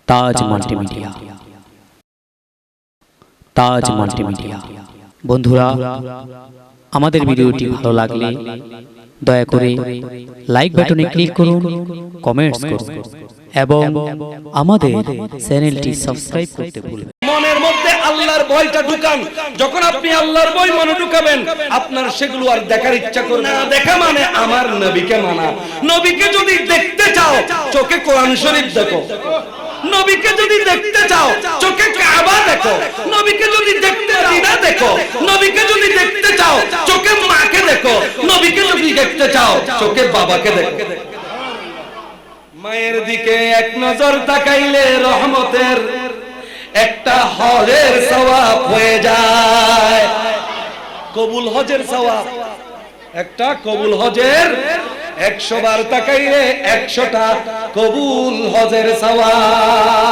তাজ multimedia. তাজ multimedia. বন্ধুরা, আমাদের ভিডিওটি ভালো লাগলে দয়া করে লাইক বাটনে ক্লিক করুন, কমেন্টস করুন এবং আমাদের চ্যানেলটি সাবস্ক্রাইব করতে ভুলবেন না। মনের মধ্যে আল্লাহর ভয়টা ঢুকান। যখন আপনি আল্লাহর ভয় মনে ঢুকাবেন, আপনার সেগুলো আর দেখার ইচ্ছা করবে না। দেখা মানে আমার নবীকে মানা। নবীকে যদি দেখতে চাও, চোখে কোরআন শরীফ দেখো। নবীকে যদি দেখতে চাও, চোখে কাবা দেখো। নবীকে যদি দেখতে মদিনা দেখো। নবীকে যদি দেখতে চাও, চোখে মাকে দেখো। নবীকে যদি দেখতে চাও, চোখে বাবাকে দেখো। মায়ের দিকে এক নজর তাকাইলে রহমতের একটা হজের সওয়াব হয়ে যায়। কবুল হজের সওয়াব, একটা কবুল হজের 100 বার তাকাইলে 100টা কবুল হজের সওয়াব।